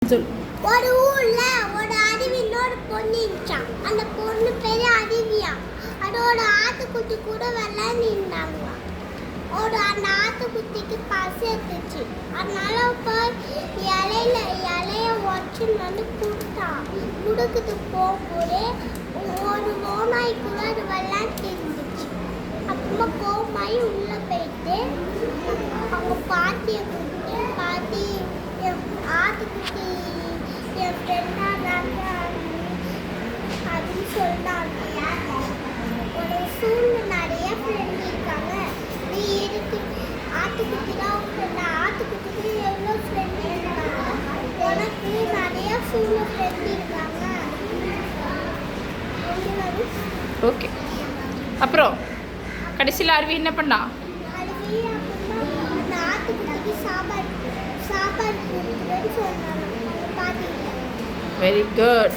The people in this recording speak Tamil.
சொல். ஒரு ஊர்ல ஒரு அருவி இன்னொரு பொண்ணு இருந்துச்சான். அந்த பொண்ணு பெரிய அருவியா. அதோட ஆத்துக்குட்டி கூட விளையாடினாங்க. அந்த ஆத்துக்குட்டிக்கு பசி எடுத்துச்சு. அதனால போய் இலைய உடச்சு வந்து கொடுத்தான். கொடுக்குது போகும்போது ஒரு ஓநாய்க்குள்ள அது விளையாட்டு இருந்துச்சு. அப்புறமா கோமாயி உள்ள போயிட்டு அவங்க பாட்டியை கூப்பிட்டு, பாட்டி என் ஆத்துக்குட்டி என் ஃப்ரெண்டாக அப்படின்னு சொன்னாங்க. ஒரு சூழ்நிலை நிறைய ஃப்ரெண்ட் இருக்காங்க. நீ இருக்கு ஆத்துக்குட்டி தான் உன் ஃப்ரெண்டா? ஆத்துக்குட்டிக்கு எவ்வளோ ஃப்ரெண்ட் இருக்காங்க? உனக்கு நிறைய சூழ்நிலை ஃப்ரெண்ட் இருக்காங்க. ஓகே. அப்புறம் கடைசியில் அருவி என்ன பண்ணா? அருவி அப்புறமா அந்த ஆத்துக்குட்டிக்கு சாப்பாடு கொடுக்குறேன்னு சொன்னாங்க பாட்டி. Very good.